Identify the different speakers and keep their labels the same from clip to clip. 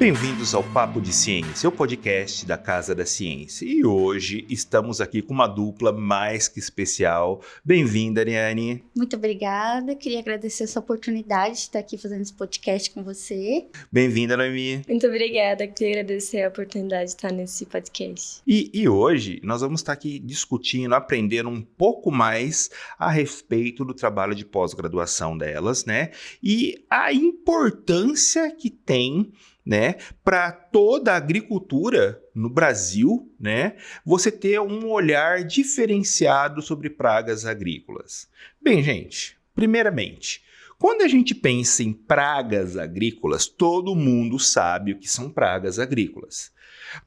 Speaker 1: Bem-vindos ao Papo de Ciência, o podcast da Casa da Ciência. E hoje estamos aqui com uma dupla mais que especial. Bem-vinda, Ariane.
Speaker 2: Muito obrigada, queria agradecer essa oportunidade de estar aqui fazendo esse podcast com você.
Speaker 1: Bem-vinda, Noemi.
Speaker 3: Muito obrigada, queria agradecer a oportunidade de estar nesse podcast.
Speaker 1: E hoje nós vamos estar aqui discutindo, aprendendo um pouco mais a respeito do trabalho de pós-graduação delas, né? E a importância que tem, né, para toda a agricultura no Brasil, né, você ter um olhar diferenciado sobre pragas agrícolas. Bem, gente, primeiramente, quando a gente pensa em pragas agrícolas, todo mundo sabe o que são pragas agrícolas.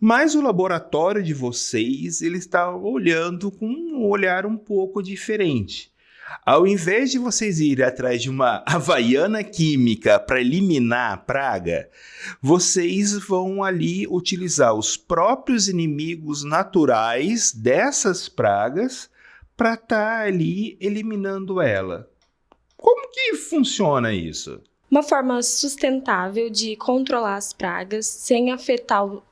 Speaker 1: Mas o laboratório de vocês, ele está olhando com um olhar um pouco diferente. Ao invés de vocês irem atrás de uma havaiana química para eliminar a praga, vocês vão ali utilizar os próprios inimigos naturais dessas pragas para estar ali eliminando ela. Como que funciona isso?
Speaker 3: Uma forma sustentável de controlar as pragas sem afetar o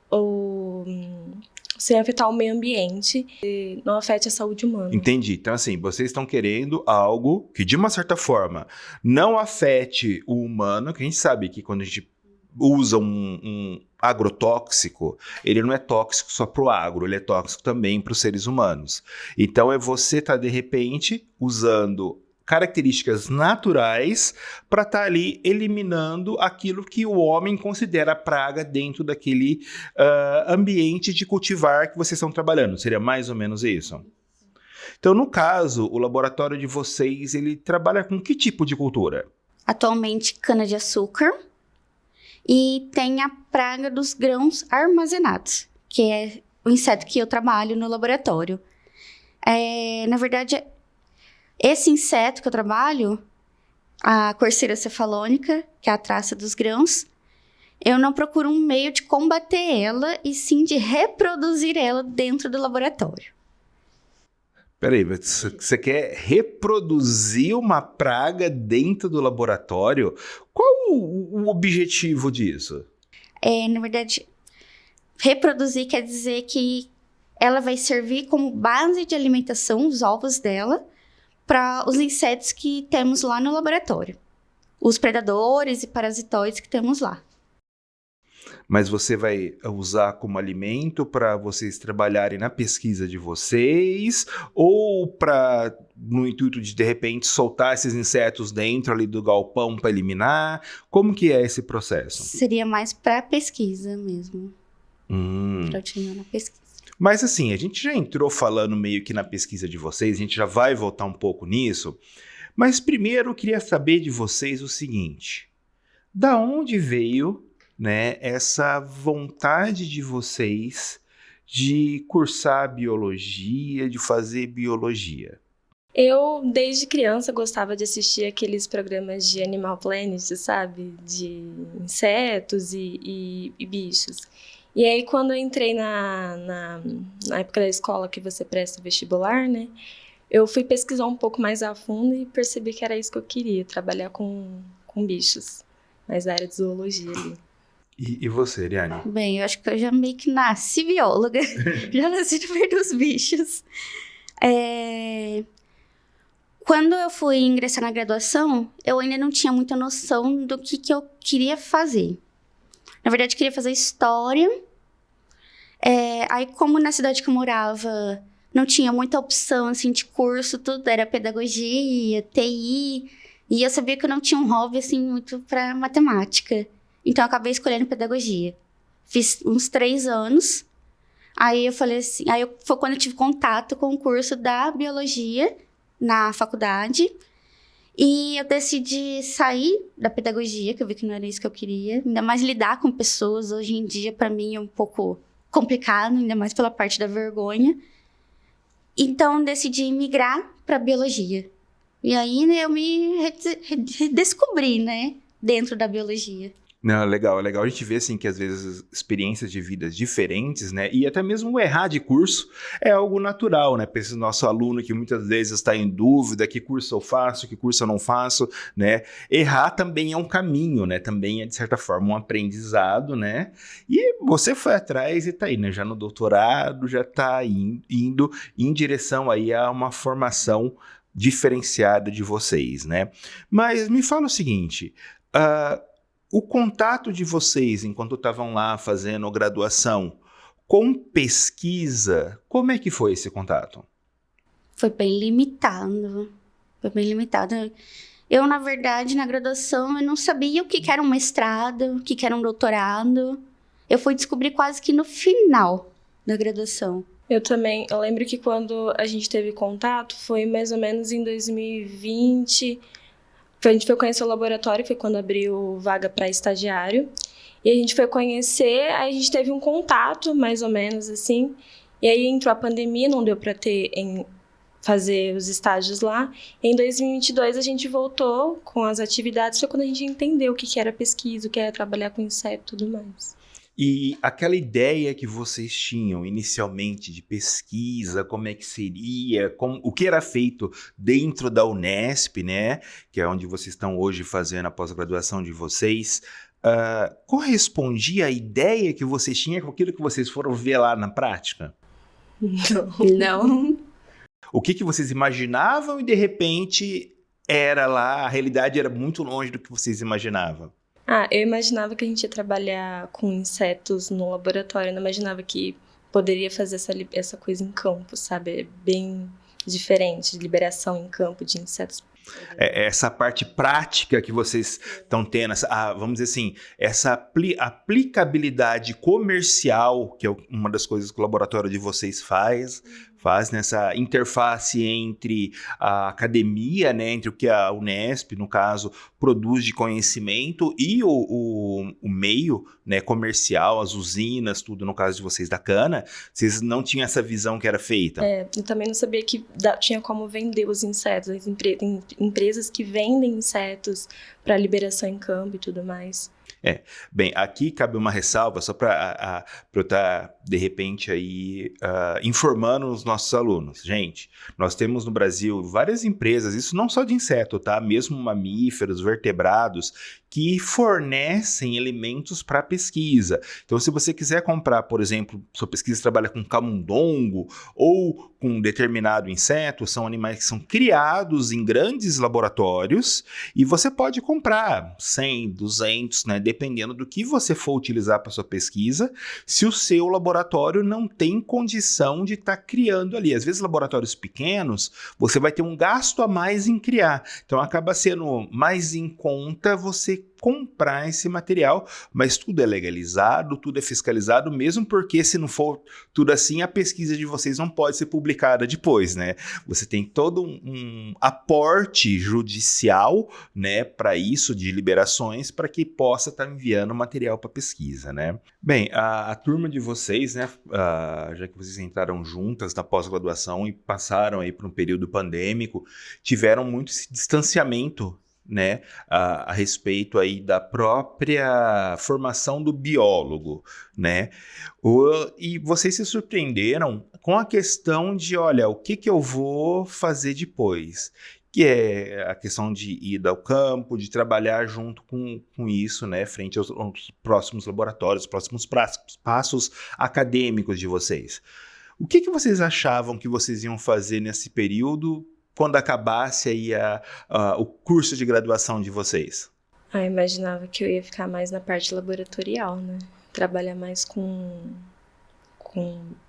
Speaker 3: meio ambiente e não afete a saúde humana.
Speaker 1: Entendi. Então, assim, vocês estão querendo algo que, de uma certa forma, não afete o humano, que a gente sabe que quando a gente usa um agrotóxico, ele não é tóxico só para o agro, ele é tóxico também para os seres humanos. Então, é você estar, de repente, usando características naturais para estar ali eliminando aquilo que o homem considera praga dentro daquele ambiente de cultivar que vocês estão trabalhando. Seria mais ou menos isso? Então, no caso, o laboratório de vocês, ele trabalha com que tipo de cultura?
Speaker 2: Atualmente, cana-de-açúcar e tem a praga dos grãos armazenados, que é o inseto que eu trabalho no laboratório. Na verdade, esse inseto que eu trabalho, a Courceira cefalônica, que é a traça dos grãos, eu não procuro um meio de combater ela, e sim de reproduzir ela dentro do laboratório.
Speaker 1: Peraí, você quer reproduzir uma praga dentro do laboratório? Qual o objetivo disso?
Speaker 2: Na verdade, reproduzir quer dizer que ela vai servir como base de alimentação, os ovos dela, para os insetos que temos lá no laboratório. Os predadores e parasitoides que temos lá.
Speaker 1: Mas você vai usar como alimento para vocês trabalharem na pesquisa de vocês, ou para, no intuito de repente, soltar esses insetos dentro ali do galpão para eliminar? Como que é esse processo?
Speaker 2: Seria mais para pesquisa mesmo. Para utilizar na pesquisa.
Speaker 1: Mas assim, a gente já entrou falando meio que na pesquisa de vocês, a gente já vai voltar um pouco nisso, mas primeiro eu queria saber de vocês o seguinte: da onde veio, né, essa vontade de vocês de cursar biologia, de fazer biologia?
Speaker 3: Eu, desde criança, gostava de assistir aqueles programas de Animal Planet, sabe? De insetos e bichos. E aí, quando eu entrei na época da escola que você presta o vestibular, né? Eu fui pesquisar um pouco mais a fundo e percebi que era isso que eu queria, trabalhar com bichos, mais da área de zoologia ali.
Speaker 1: E você, Ariane?
Speaker 2: Bem, eu acho que eu já meio que nasci bióloga, já nasci no meio dos bichos. Quando eu fui ingressar na graduação, eu ainda não tinha muita noção do que eu queria fazer. Na verdade, eu queria fazer história. Aí, como na cidade que eu morava, não tinha muita opção, assim, de curso, tudo era pedagogia, TI, e eu sabia que eu não tinha um hobby, assim, muito para matemática. Então, eu acabei escolhendo pedagogia. Fiz uns 3 anos, aí eu falei assim, foi quando eu tive contato com o curso da biologia na faculdade, e eu decidi sair da pedagogia, que eu vi que não era isso que eu queria. Ainda mais lidar com pessoas, hoje em dia, para mim, é um pouco complicado, ainda mais pela parte da vergonha. Então, decidi migrar para biologia. E aí, né, eu me redescobri, né, dentro da biologia.
Speaker 1: Não, legal, é legal a gente ver assim que às vezes experiências de vidas diferentes, né, e até mesmo o errar de curso é algo natural, né, para esse nosso aluno que muitas vezes está em dúvida, que curso eu faço, que curso eu não faço, né, errar também é um caminho, né, também é de certa forma um aprendizado, né, e você foi atrás e tá aí, né, já no doutorado, já tá indo em direção aí a uma formação diferenciada de vocês, né, mas me fala o seguinte, o contato de vocês, enquanto estavam lá fazendo graduação, com pesquisa, como é que foi esse contato?
Speaker 2: Foi bem limitado. Foi bem limitado. Eu, na verdade, na graduação, eu não sabia o que que era um mestrado, o que que era um doutorado. Eu fui descobrir quase que no final da graduação.
Speaker 3: Eu também, eu lembro que quando a gente teve contato, foi mais ou menos em 2020... A gente foi conhecer o laboratório, foi quando abriu vaga para estagiário. E a gente foi conhecer, aí a gente teve um contato, mais ou menos assim. E aí entrou a pandemia, não deu para fazer os estágios lá. E em 2022 a gente voltou com as atividades, foi quando a gente entendeu o que era pesquisa, o que era trabalhar com inseto e tudo mais.
Speaker 1: E aquela ideia que vocês tinham inicialmente de pesquisa, como é que seria, o que era feito dentro da Unesp, né, que é onde vocês estão hoje fazendo a pós-graduação de vocês, correspondia à ideia que vocês tinham com aquilo que vocês foram ver lá na prática?
Speaker 2: Não.
Speaker 1: O que vocês imaginavam e de repente era lá, a realidade era muito longe do que vocês imaginavam?
Speaker 3: Eu imaginava que a gente ia trabalhar com insetos no laboratório, eu não imaginava que poderia fazer essa coisa em campo, sabe? É bem diferente, de liberação em campo de insetos.
Speaker 1: Essa parte prática que vocês estão tendo, vamos dizer assim, essa aplicabilidade comercial, que é uma das coisas que o laboratório de vocês faz nessa interface entre a academia, né, entre o que a Unesp, no caso, produz de conhecimento e o meio, né, comercial, as usinas, tudo no caso de vocês da cana, vocês não tinham essa visão que era feita?
Speaker 3: Eu também não sabia que tinha como vender os insetos, tem empresas que vendem insetos para liberação em campo e tudo mais.
Speaker 1: Bem, aqui cabe uma ressalva, só para eu estar, de repente, aí informando os nossos alunos. Gente, nós temos no Brasil várias empresas, isso não só de inseto, tá? Mesmo mamíferos, vertebrados, que fornecem elementos para pesquisa. Então, se você quiser comprar, por exemplo, sua pesquisa trabalha com camundongo ou com um determinado inseto, são animais que são criados em grandes laboratórios e você pode comprar 100, 200, né, dependendo do que você for utilizar para sua pesquisa, se o seu laboratório não tem condição de estar criando ali. Às vezes, laboratórios pequenos, você vai ter um gasto a mais em criar. Então, acaba sendo mais em conta você comprar esse material, mas tudo é legalizado, tudo é fiscalizado, mesmo porque se não for tudo assim, a pesquisa de vocês não pode ser publicada depois, né? Você tem todo um aporte judicial, né, para isso, de liberações, para que possa estar enviando material para pesquisa, né? Bem, a turma de vocês, né, já que vocês entraram juntas na pós-graduação e passaram aí por um período pandêmico, tiveram muito esse distanciamento, né, a respeito aí da própria formação do biólogo, né, e vocês se surpreenderam com a questão de, olha, o que eu vou fazer depois, que é a questão de ir ao campo, de trabalhar junto com isso, né, frente aos próximos laboratórios, próximos passos acadêmicos de vocês. O que vocês achavam que vocês iam fazer nesse período quando acabasse aí o curso de graduação de vocês?
Speaker 3: Imaginava que eu ia ficar mais na parte laboratorial, né? Trabalhar mais com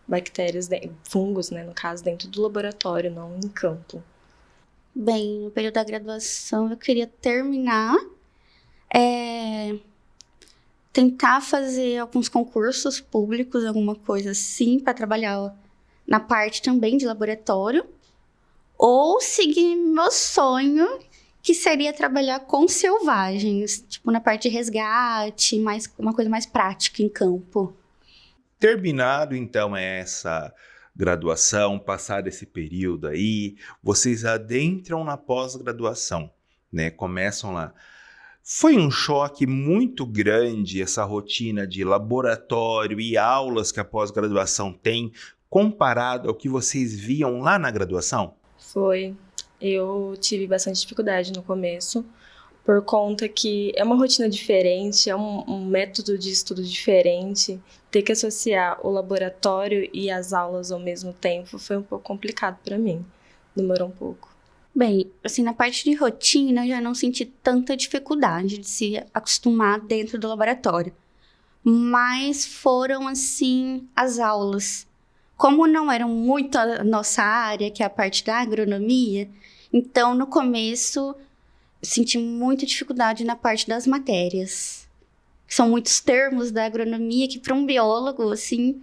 Speaker 3: bactérias, fungos, né? No caso, dentro do laboratório, não em campo.
Speaker 2: Bem, no período da graduação eu queria terminar, tentar fazer alguns concursos públicos, alguma coisa assim, para trabalhar na parte também de laboratório. Ou seguir meu sonho, que seria trabalhar com selvagens, tipo na parte de resgate, uma coisa mais prática em campo.
Speaker 1: Terminado, então, essa graduação, passado esse período aí, vocês adentram na pós-graduação, né? Começam lá. Foi um choque muito grande essa rotina de laboratório e aulas que a pós-graduação tem, comparado ao que vocês viam lá na graduação?
Speaker 3: Foi. Eu tive bastante dificuldade no começo, por conta que é uma rotina diferente, é um método de estudo diferente. Ter que associar o laboratório e as aulas ao mesmo tempo foi um pouco complicado para mim. Demorou um pouco.
Speaker 2: Bem, assim, na parte de rotina, eu já não senti tanta dificuldade de se acostumar dentro do laboratório. Mas foram, assim, as aulas. Como não eram muito a nossa área, que é a parte da agronomia, então, no começo, senti muita dificuldade na parte das matérias. São muitos termos da agronomia que, para um biólogo, assim,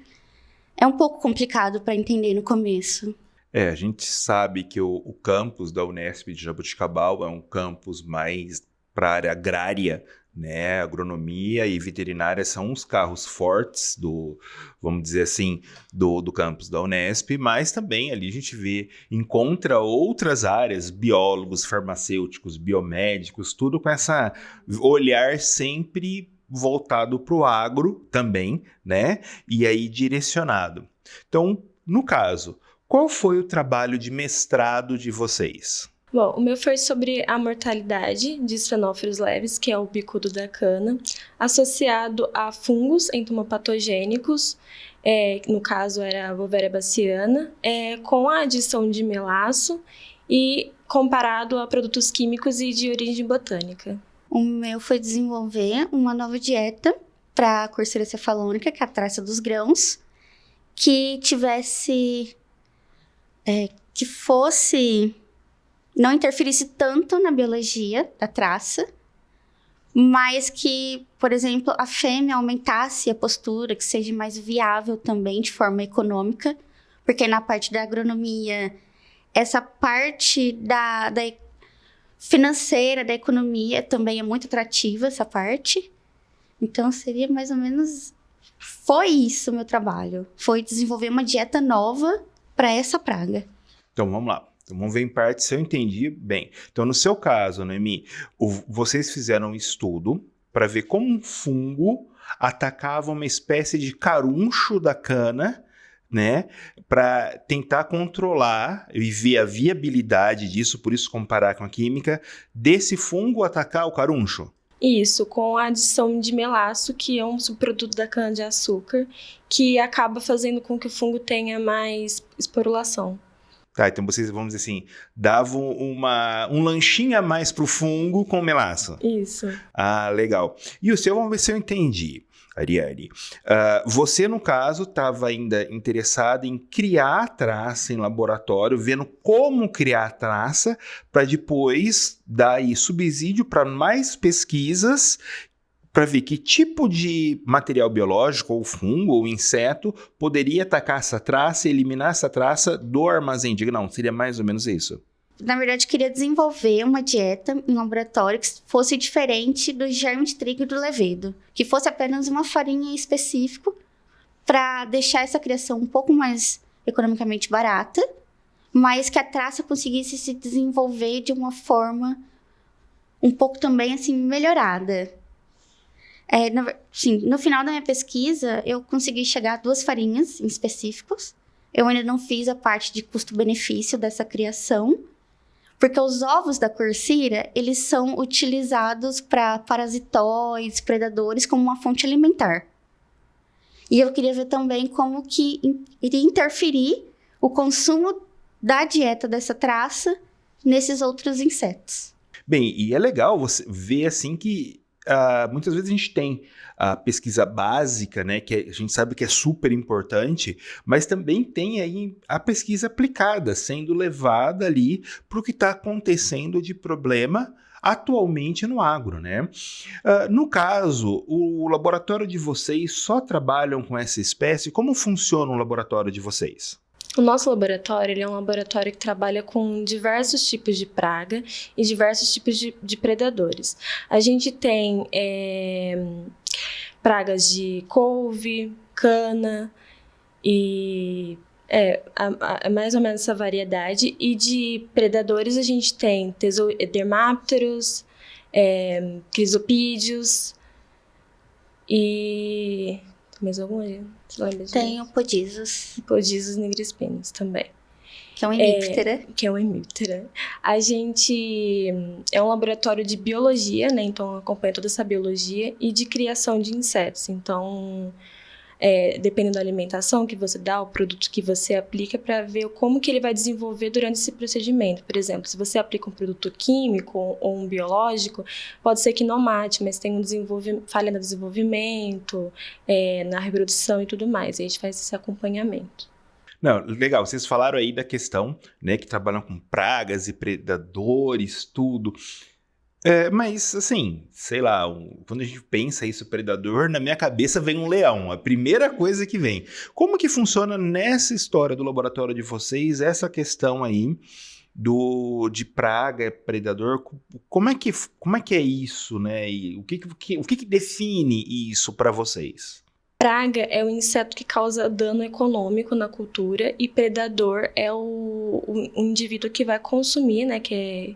Speaker 2: é um pouco complicado para entender no começo.
Speaker 1: A gente sabe que o campus da Unesp de Jaboticabal é um campus mais para a área agrária, né? Agronomia e veterinária são os carros fortes vamos dizer assim, do campus da Unesp, mas também ali a gente encontra outras áreas, biólogos, farmacêuticos, biomédicos, tudo com essa olhar sempre voltado para o agro também, né? E aí direcionado. Então, no caso, qual foi o trabalho de mestrado de vocês?
Speaker 3: Bom, o meu foi sobre a mortalidade de esfenófilos leves, que é o bicudo da cana, associado a fungos entomopatogênicos, no caso era a Wolveria baciana, com a adição de melaço e comparado a produtos químicos e de origem botânica.
Speaker 2: O meu foi desenvolver uma nova dieta para a Courseira cefalônica, que é a traça dos grãos, que tivesse... que fosse... não interferisse tanto na biologia da traça, mas que, por exemplo, a fêmea aumentasse a postura, que seja mais viável também de forma econômica, porque na parte da agronomia, essa parte da financeira, da economia, também é muito atrativa, essa parte. Então, seria mais ou menos... Foi isso o meu trabalho. Foi desenvolver uma dieta nova para essa praga.
Speaker 1: Então, vamos lá. Então, vamos ver em parte se eu entendi bem. Então, no seu caso, Noemi, vocês fizeram um estudo para ver como um fungo atacava uma espécie de caruncho da cana, né? Para tentar controlar e ver a viabilidade disso, por isso comparar com a química, desse fungo atacar o caruncho.
Speaker 3: Isso, com a adição de melaço, que é um subproduto da cana-de-açúcar, que acaba fazendo com que o fungo tenha mais esporulação.
Speaker 1: Tá, então vocês, vamos dizer assim, davam um lanchinho a mais pro fungo com melaço.
Speaker 3: Isso.
Speaker 1: Ah, legal. E o seu, vamos ver se eu entendi, Ariane. Você, no caso, estava ainda interessada em criar a traça em laboratório, vendo como criar a traça, para depois dar aí subsídio para mais pesquisas, para ver que tipo de material biológico, ou fungo, ou inseto, poderia atacar essa traça e eliminar essa traça do armazém. Diga, não, seria mais ou menos isso.
Speaker 2: Na verdade, queria desenvolver uma dieta em laboratório que fosse diferente do germe de trigo e do levedo, que fosse apenas uma farinha específica para deixar essa criação um pouco mais economicamente barata, mas que a traça conseguisse se desenvolver de uma forma um pouco também assim melhorada. No final da minha pesquisa, eu consegui chegar a 2 farinhas em específicos. Eu ainda não fiz a parte de custo-benefício dessa criação, porque os ovos da Courseira, eles são utilizados para parasitóides, predadores, como uma fonte alimentar. E eu queria ver também como que iria interferir o consumo da dieta dessa traça nesses outros insetos.
Speaker 1: Bem, e é legal você ver assim que muitas vezes a gente tem a pesquisa básica, né, que a gente sabe que é super importante, mas também tem aí a pesquisa aplicada, sendo levada ali para o que está acontecendo de problema atualmente no agro, né? No caso, o laboratório de vocês só trabalham com essa espécie? Como funciona o laboratório de vocês?
Speaker 3: O nosso laboratório ele é um laboratório que trabalha com diversos tipos de praga e diversos tipos de predadores. A gente tem pragas de couve, cana e mais ou menos essa variedade. E de predadores a gente tem Dermapterus, crisopídeos e... Tem mais algum ali? Você lembra disso?
Speaker 2: Tem o Podizos,
Speaker 3: Podizos nigrispinus também.
Speaker 2: que é um hemíptera.
Speaker 3: Que é um hemíptera. A gente é um laboratório de biologia, né? Então acompanha toda essa biologia e de criação de insetos. Então, dependendo da alimentação que você dá, o produto que você aplica, para ver como que ele vai desenvolver durante esse procedimento. Por exemplo, se você aplica um produto químico ou um biológico, pode ser que não mate, mas tem falha no desenvolvimento, na reprodução e tudo mais. A gente faz esse acompanhamento.
Speaker 1: Não, legal, vocês falaram aí da questão, né, que trabalham com pragas e predadores, tudo. Mas, assim, sei lá, quando a gente pensa isso, predador, na minha cabeça vem um leão, a primeira coisa que vem. Como que funciona nessa história do laboratório de vocês, essa questão aí de praga, predador, como é que é isso, né? E o que define isso para vocês?
Speaker 3: Praga é o inseto que causa dano econômico na cultura e predador é o indivíduo que vai consumir, né, que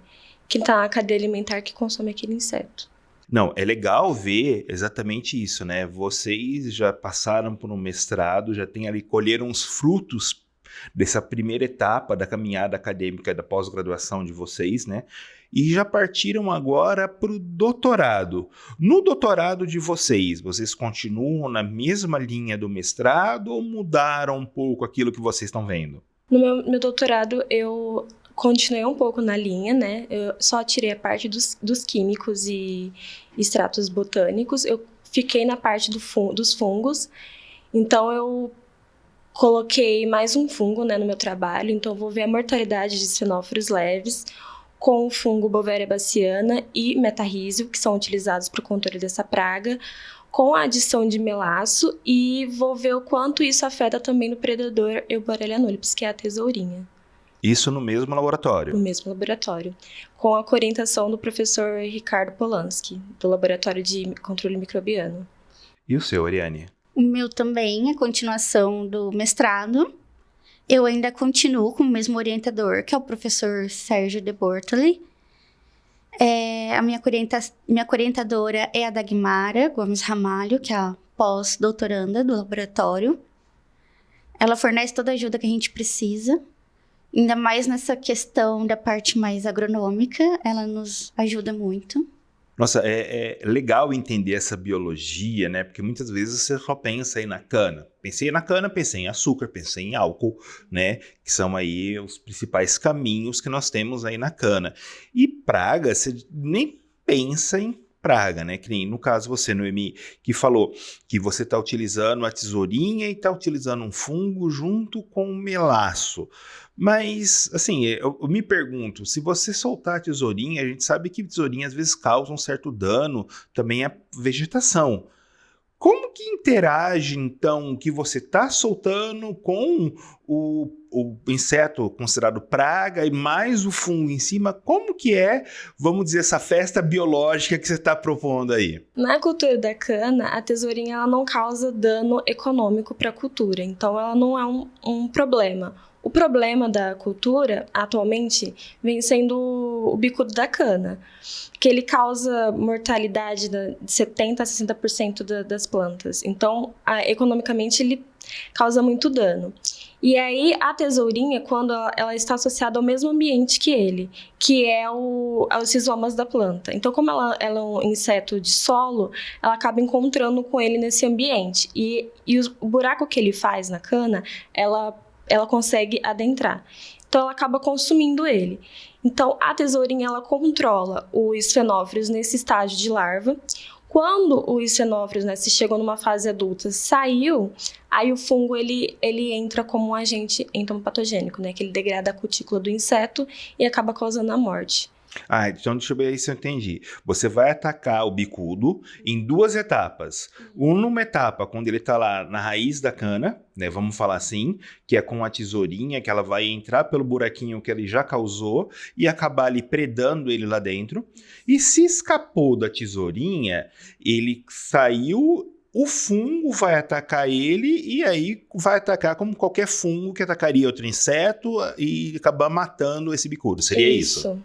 Speaker 3: está na cadeia alimentar que consome aquele inseto.
Speaker 1: Não, é legal ver exatamente isso, né? Vocês já passaram por um mestrado, já tem ali, colheram os frutos dessa primeira etapa da caminhada acadêmica da pós-graduação de vocês, né? E já partiram agora para o doutorado. No doutorado de vocês continuam na mesma linha do mestrado ou mudaram um pouco aquilo que vocês estão vendo?
Speaker 3: No meu doutorado, eu continuei um pouco na linha, né? Eu só tirei a parte dos químicos e extratos botânicos. Eu fiquei na parte dos fungos. Então, eu coloquei mais um fungo, né, no meu trabalho. Então, eu vou ver a mortalidade de esfenófilos leves com o fungo Beauveria baciana e metarrísio, que são utilizados para o controle dessa praga, com a adição de melaço, e vou ver o quanto isso afeta também no predador Euborrelia nulips, que é a tesourinha.
Speaker 1: Isso no mesmo laboratório?
Speaker 3: No mesmo laboratório, com a orientação do professor Ricardo Polanski, do Laboratório de Controle Microbiano.
Speaker 1: E o seu, Ariane?
Speaker 2: O meu também é continuação do mestrado. Eu ainda continuo com o mesmo orientador, que é o professor Sérgio de Bortoli. A minha orientadora é a Dagmara Gomes Ramalho, que é a pós-doutoranda do laboratório. Ela fornece toda a ajuda que a gente precisa, ainda mais nessa questão da parte mais agronômica, ela nos ajuda muito.
Speaker 1: Nossa, é legal entender essa biologia, né? Porque muitas vezes você só pensa aí na cana. Pensei na cana, pensei em açúcar, pensei em álcool, né? Que são aí os principais caminhos que nós temos aí na cana. E praga, você nem pensa em praga, né? Que nem no caso você, Noemi, que falou que você está utilizando a tesourinha e está utilizando um fungo junto com o melaço. Mas, assim, eu me pergunto, se você soltar a tesourinha, a gente sabe que tesourinha às vezes causa um certo dano também à vegetação. Como que interage, então, o que você está soltando com o inseto considerado praga e mais o fungo em cima? Como que vamos dizer, essa festa biológica que você está propondo aí?
Speaker 3: Na cultura da cana, a tesourinha ela não causa dano econômico para a cultura, então ela não é um problema. O problema da cultura, atualmente, vem sendo o bicudo da cana, que ele causa mortalidade de 70% a 60% das plantas. Então, economicamente, ele causa muito dano. E aí, a tesourinha, quando ela está associada ao mesmo ambiente que ele, que é os rizomas da planta. Então, como ela é um inseto de solo, ela acaba encontrando com ele nesse ambiente. E o buraco que ele faz na cana, ela consegue adentrar. Então, ela acaba consumindo ele. Então, a tesourinha, ela controla os fenófilos nesse estágio de larva. Quando os fenófilos, né, se chegam numa fase adulta, saiu, aí o fungo, ele entra como um agente entomopatogênico, né, que ele degrada a cutícula do inseto e acaba causando a morte.
Speaker 1: Então deixa eu ver aí se eu entendi. Você vai atacar o bicudo em duas etapas. Numa etapa, quando ele está lá na raiz da cana, né, vamos falar assim, que é com a tesourinha, que ela vai entrar pelo buraquinho que ele já causou e acabar ali predando ele lá dentro. E se escapou da tesourinha, ele saiu... O fungo vai atacar ele e aí vai atacar como qualquer fungo que atacaria outro inseto e acabar matando esse bicudo. Seria isso?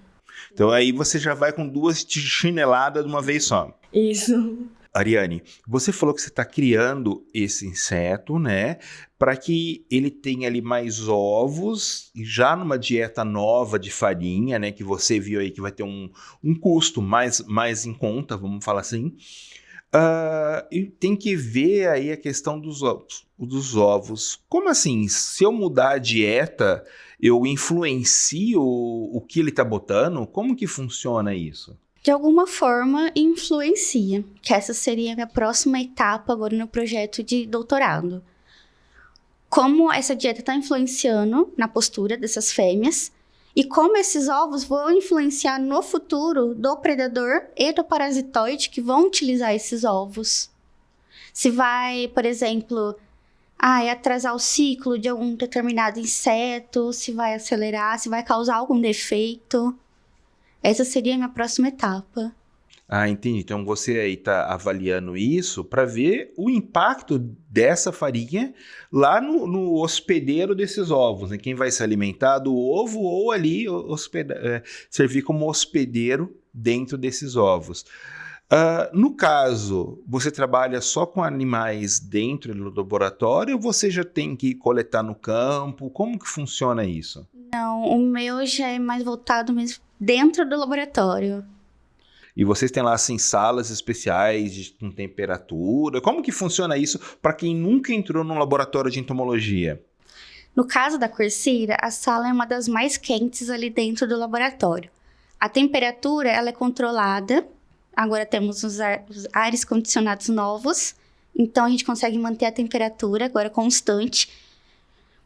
Speaker 1: Então aí você já vai com 2 chineladas de uma vez só.
Speaker 3: Isso.
Speaker 1: Ariane, você falou que você está criando esse inseto, né, para que ele tenha ali mais ovos, e já numa dieta nova de farinha, né, que você viu aí que vai ter um custo mais em conta, vamos falar assim. E tem que ver aí a questão dos ovos. Como assim? Se eu mudar a dieta, eu influencio o que ele está botando? Como que funciona isso?
Speaker 2: De alguma forma, influencia, que essa seria a minha próxima etapa agora no projeto de doutorado. Como essa dieta está influenciando na postura dessas fêmeas e como esses ovos vão influenciar no futuro do predador e do parasitoide que vão utilizar esses ovos. Se vai, por exemplo, atrasar o ciclo de algum determinado inseto, se vai acelerar, se vai causar algum defeito. Essa seria a minha próxima etapa.
Speaker 1: Entendi. Então você aí está avaliando isso para ver o impacto dessa farinha lá no hospedeiro desses ovos, né? Quem vai se alimentar do ovo ou ali servir como hospedeiro dentro desses ovos. No caso, você trabalha só com animais dentro do laboratório ou você já tem que coletar no campo? Como que funciona isso?
Speaker 2: Não, o meu já é mais voltado mesmo dentro do laboratório.
Speaker 1: E vocês têm lá, assim, salas especiais com temperatura? Como que funciona isso para quem nunca entrou num laboratório de entomologia?
Speaker 2: No caso da Quercira, a sala é uma das mais quentes ali dentro do laboratório. A temperatura, ela é controlada. Agora temos os ares condicionados novos. Então, a gente consegue manter a temperatura agora constante,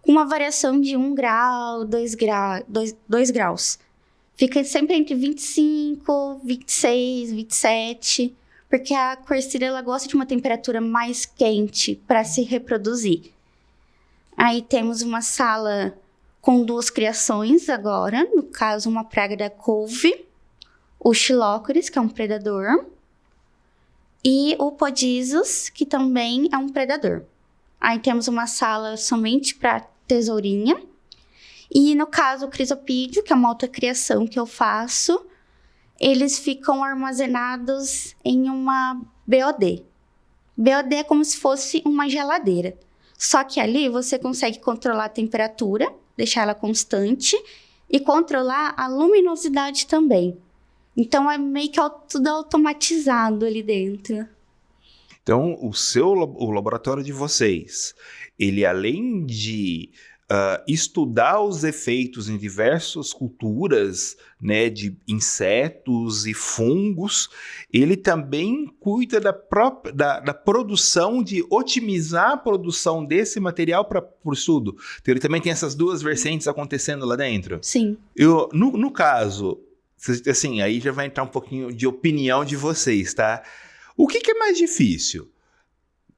Speaker 2: com uma variação de 1 grau, 2 graus. Fica sempre entre 25, 26, 27, porque a Quercira ela gosta de uma temperatura mais quente para se reproduzir. Aí temos uma sala com 2 criações agora, no caso uma praga da couve, o Xilócoris, que é um predador, e o Podizos, que também é um predador. Aí temos uma sala somente para tesourinha. E no caso, o crisopídeo, que é uma outra criação que eu faço, eles ficam armazenados em uma BOD. BOD é como se fosse uma geladeira. Só que ali você consegue controlar a temperatura, deixar ela constante, e controlar a luminosidade também. Então é meio que tudo automatizado ali dentro.
Speaker 1: Então, o laboratório de vocês, ele além de estudar os efeitos em diversas culturas, né, de insetos e fungos, ele também cuida da produção, de otimizar a produção desse material para o estudo. Então, ele também tem essas 2 vertentes acontecendo lá dentro?
Speaker 2: Sim.
Speaker 1: No caso, assim, aí já vai entrar um pouquinho de opinião de vocês, tá? O que é mais difícil?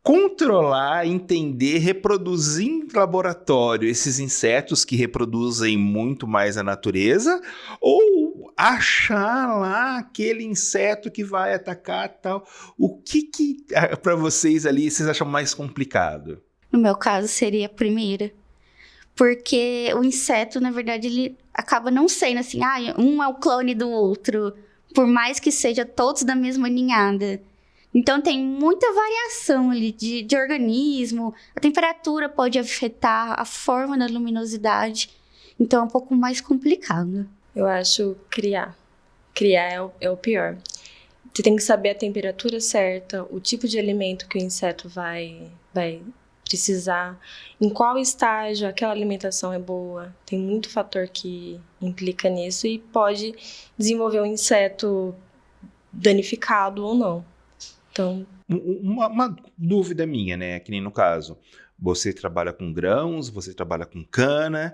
Speaker 1: Controlar, entender, reproduzir em laboratório esses insetos que reproduzem muito mais a natureza, ou achar lá aquele inseto que vai atacar tal? O que para vocês ali vocês acham mais complicado?
Speaker 2: No meu caso seria a primeira, porque o inseto, na verdade, ele acaba não sendo assim, um é o clone do outro, por mais que seja todos da mesma ninhada. Então, tem muita variação ali de organismo, a temperatura pode afetar a forma da luminosidade, então é um pouco mais complicado.
Speaker 3: Eu acho criar. Criar é o pior. Você tem que saber a temperatura certa, o tipo de alimento que o inseto vai precisar, em qual estágio aquela alimentação é boa. Tem muito fator que implica nisso e pode desenvolver um inseto danificado ou não. Então,
Speaker 1: uma dúvida minha, né? Que nem no caso, você trabalha com grãos, você trabalha com cana.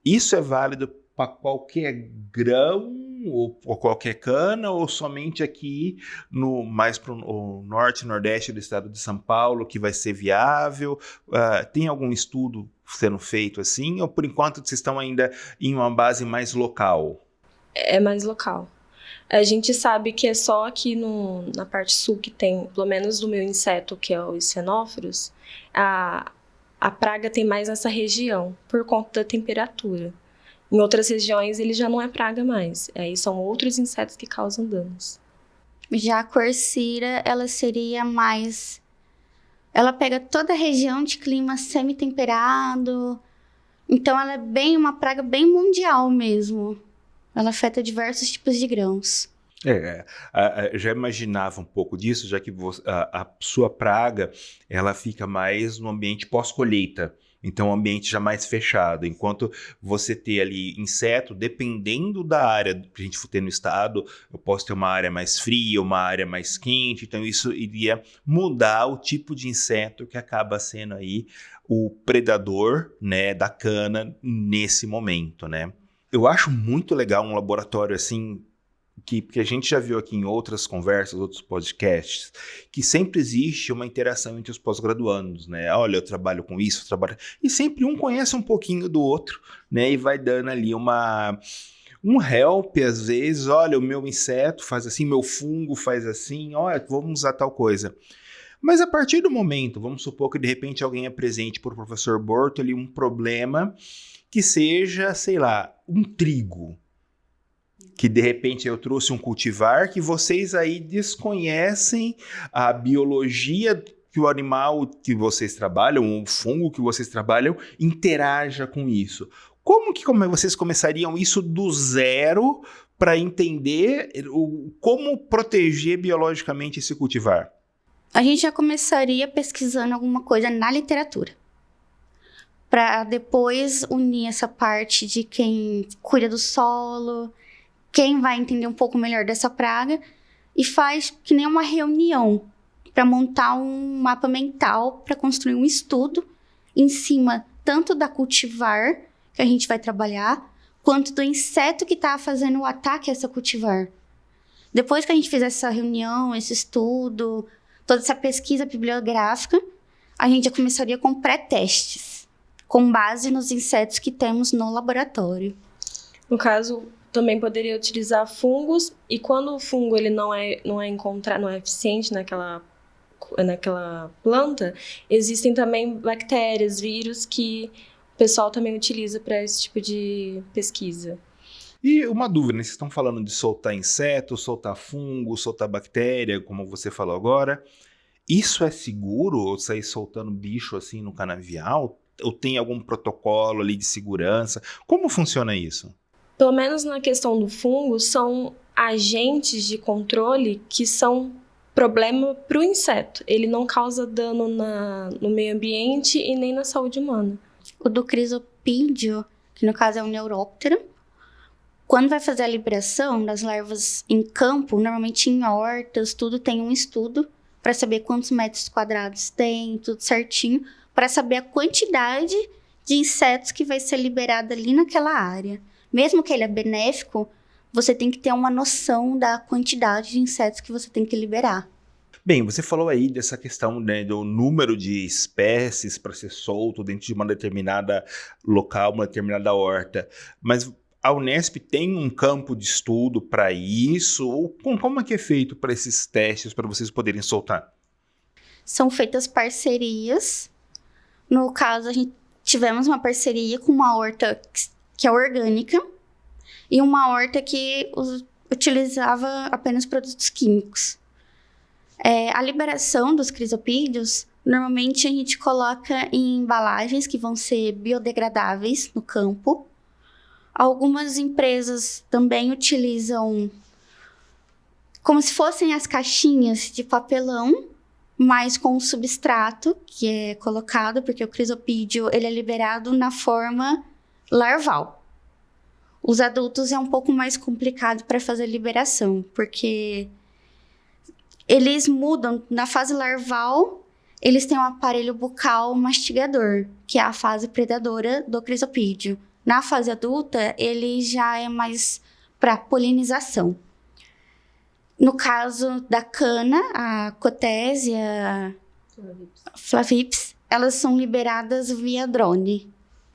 Speaker 1: Isso é válido para qualquer grão ou qualquer cana, ou somente aqui mais para o norte e nordeste do estado de São Paulo que vai ser viável? Tem algum estudo sendo feito assim? Ou por enquanto vocês estão ainda em uma base mais local?
Speaker 3: É mais local. A gente sabe que é só aqui na parte sul que tem, pelo menos do meu inseto, que é o Ixenófilos, a praga tem mais nessa região, por conta da temperatura. Em outras regiões, ele já não é praga mais. Aí são outros insetos que causam danos.
Speaker 2: Já a courcira, ela seria mais... Ela pega toda a região de clima semi-temperado. Então, ela é bem uma praga bem mundial mesmo. Ela afeta diversos tipos de grãos.
Speaker 1: Já imaginava um pouco disso, já que a sua praga, ela fica mais no ambiente pós-colheita. Então, um ambiente já mais fechado. Enquanto você ter ali inseto, dependendo da área que a gente for ter no estado, eu posso ter uma área mais fria, uma área mais quente. Então, isso iria mudar o tipo de inseto que acaba sendo aí o predador, né, da cana nesse momento, né? Eu acho muito legal um laboratório assim, que a gente já viu aqui em outras conversas, outros podcasts, que sempre existe uma interação entre os pós-graduandos, né? Olha, eu trabalho com isso, eu trabalho... E sempre um conhece um pouquinho do outro, né? E vai dando ali um help, às vezes. Olha, o meu inseto faz assim, meu fungo faz assim, olha, vamos usar tal coisa. Mas a partir do momento, vamos supor que de repente alguém apresente para o professor Bortoli um problema que seja, sei lá, um trigo, que de repente eu trouxe um cultivar que vocês aí desconhecem a biologia que o animal que vocês trabalham, o fungo que vocês trabalham, interaja com isso. Como vocês começariam isso do zero para entender como proteger biologicamente esse cultivar?
Speaker 2: A gente já começaria pesquisando alguma coisa na literatura, para depois unir essa parte de quem cuida do solo, quem vai entender um pouco melhor dessa praga, e faz que nem uma reunião para montar um mapa mental, para construir um estudo em cima tanto da cultivar que a gente vai trabalhar, quanto do inseto que está fazendo o ataque a essa cultivar. Depois que a gente fizer essa reunião, esse estudo, toda essa pesquisa bibliográfica, a gente já começaria com pré-testes, com base nos insetos que temos no laboratório.
Speaker 3: No caso, também poderia utilizar fungos, e quando o fungo ele não é eficiente naquela planta, existem também bactérias, vírus que o pessoal também utiliza para esse tipo de pesquisa.
Speaker 1: E uma dúvida, né? Vocês estão falando de soltar inseto, soltar fungo, soltar bactéria, como você falou agora. Isso é seguro, ou sair soltando bicho assim no canavial? Ou tem algum protocolo ali de segurança? Como funciona isso?
Speaker 3: Pelo menos na questão do fungo, são agentes de controle que são problema para o inseto. Ele não causa dano no meio ambiente e nem na saúde humana.
Speaker 2: O do crisopídeo, que no caso é um neuróptero, quando vai fazer a liberação das larvas em campo, normalmente em hortas, tudo tem um estudo para saber quantos metros quadrados tem, tudo certinho, para saber a quantidade de insetos que vai ser liberada ali naquela área. Mesmo que ele é benéfico, você tem que ter uma noção da quantidade de insetos que você tem que liberar.
Speaker 1: Bem, você falou aí dessa questão, né, do número de espécies para ser solto dentro de uma determinada local, uma determinada horta, mas a Unesp tem um campo de estudo para isso? Ou como é que é feito para esses testes, para vocês poderem soltar?
Speaker 2: São feitas parcerias. No caso, a gente tivemos uma parceria com uma horta que é orgânica e uma horta que utilizava apenas produtos químicos. A liberação dos crisopídeos, normalmente a gente coloca em embalagens que vão ser biodegradáveis no campo. Algumas empresas também utilizam como se fossem as caixinhas de papelão, mas com o substrato que é colocado, porque o crisopídeo ele é liberado na forma larval. Os adultos é um pouco mais complicado para fazer a liberação, porque eles mudam. Na fase larval, eles têm um aparelho bucal mastigador, que é a fase predadora do crisopídeo. Na fase adulta, ele já é mais para polinização. No caso da cana, a Cotésia, Flavips, elas são liberadas via drone.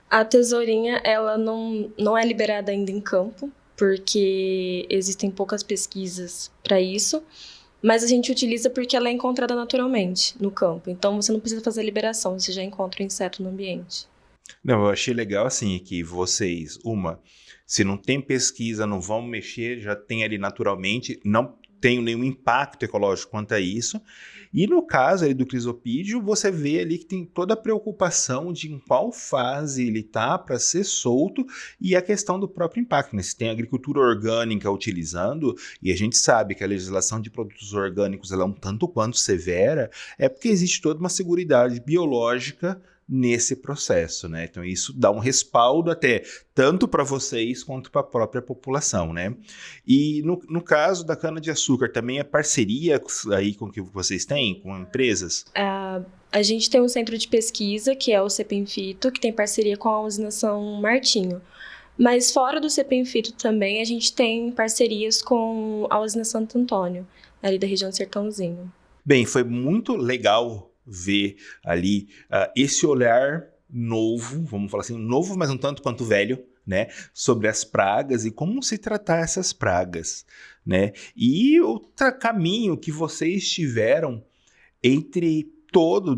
Speaker 3: A tesourinha, ela não é liberada ainda em campo, porque existem poucas pesquisas para isso, mas a gente utiliza porque ela é encontrada naturalmente no campo. Então, você não precisa fazer a liberação, você já encontra o inseto no ambiente.
Speaker 1: Não, eu achei legal assim que vocês, Se não tem pesquisa, não vamos mexer, já tem ali naturalmente, não tem nenhum impacto ecológico quanto a isso. E no caso ali do crisopídeo, você vê ali que tem toda a preocupação de em qual fase ele está para ser solto e a questão do próprio impacto, né? Se tem agricultura orgânica utilizando, e a gente sabe que a legislação de produtos orgânicos ela é um tanto quanto severa, é porque existe toda uma seguridade biológica nesse processo, né? Então isso dá um respaldo até tanto para vocês quanto para a própria população, né? E no caso da cana-de-açúcar também é parceria aí com que vocês têm, com empresas?
Speaker 3: A gente tem um centro de pesquisa, que é o CEPENFITO, que tem parceria com a usinação Martinho. Mas fora do CEPENFITO também, a gente tem parcerias com a usina Santo Antônio, ali da região do Sertãozinho.
Speaker 1: Bem, foi muito legal ver ali esse olhar novo, vamos falar assim, novo, mas um tanto quanto velho, né, sobre as pragas e como se tratar essas pragas, né, e o caminho que vocês tiveram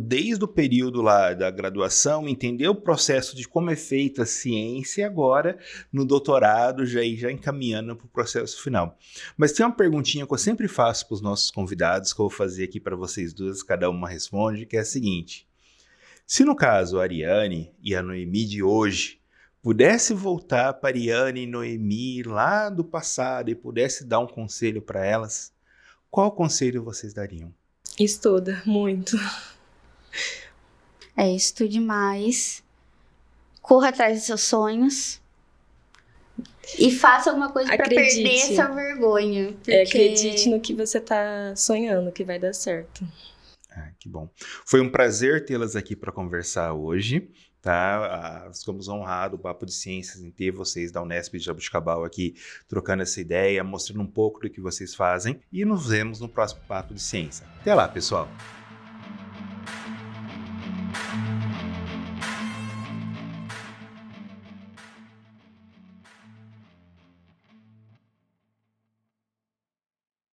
Speaker 1: desde o período lá da graduação, entender o processo de como é feita a ciência e agora no doutorado já encaminhando para o processo final. Mas tem uma perguntinha que eu sempre faço para os nossos convidados, que eu vou fazer aqui para vocês duas, cada uma responde, que é a seguinte: se no caso a Ariane e a Noemi de hoje pudesse voltar para a Ariane e Noemi lá do passado e pudesse dar um conselho para elas, qual conselho vocês dariam?
Speaker 3: Estuda muito.
Speaker 2: Estude mais, corra atrás dos seus sonhos e faça alguma coisa para perder essa vergonha. Porque...
Speaker 3: acredite no que você tá sonhando, que vai dar certo.
Speaker 1: Que bom. Foi um prazer tê-las aqui para conversar hoje. Tá? Ficamos honrados, o Papo de Ciências, em ter vocês da Unesp de Jabuticabal aqui trocando essa ideia, mostrando um pouco do que vocês fazem, e nos vemos no próximo Papo de Ciência. Até lá, pessoal!